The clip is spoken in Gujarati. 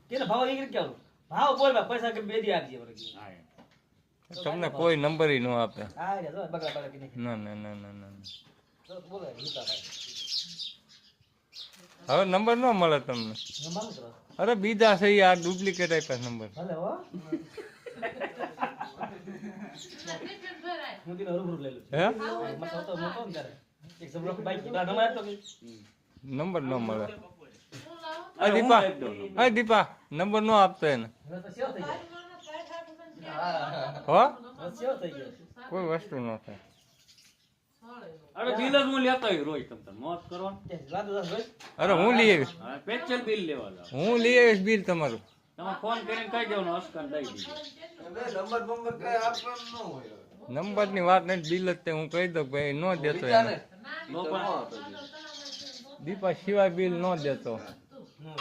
કેને ભાવ એ કેવું ભાવ બોલ પૈસા કે બેદી આપજે વરગી તમને કોઈ નંબર ય ન આપે. હા રે બગડા બગડા કે નહીં ના ના ના ના ના તો બોલે હિતા ભાઈ હવે નંબર ન મળે તમને. નંબર કરો અરે બીજા છે ઈ, આ ડુપ્લિકેટ આપ્યા નંબર. ભલે હો હું દીનો રૂબરૂ લઈ લઉં હે મત તો મોટો ને તારે એક સબરો બાઈક બા નંબર આપતો કે નંબર ન મળે. આ દીપા, આ દીપા નંબર નો આપતો એને. હવે તો સેવ થઈ ગયો હો હવે સેવ થઈ ગયો કોઈ વસ્તુ ન થાય. અરે બિલ જ હું લેતો હોય રોજ તમ મોત કરો. તે રાતો દસ ભાઈ અરે હું લઈ આવીશ, હા પેચલ બિલ લેવા જાવ. હું લઈ આવીશ બિલ તમારું. તમે ફોન કરીને કહી દેવાનો અસ્કન દઈ દીધો. નંબર ની વાત નથી, બિલ જ તે હું કહી દઉં ભાઈ ન દેતો એને. લોકો દીપા સિવાય બિલ ન દેતો. નો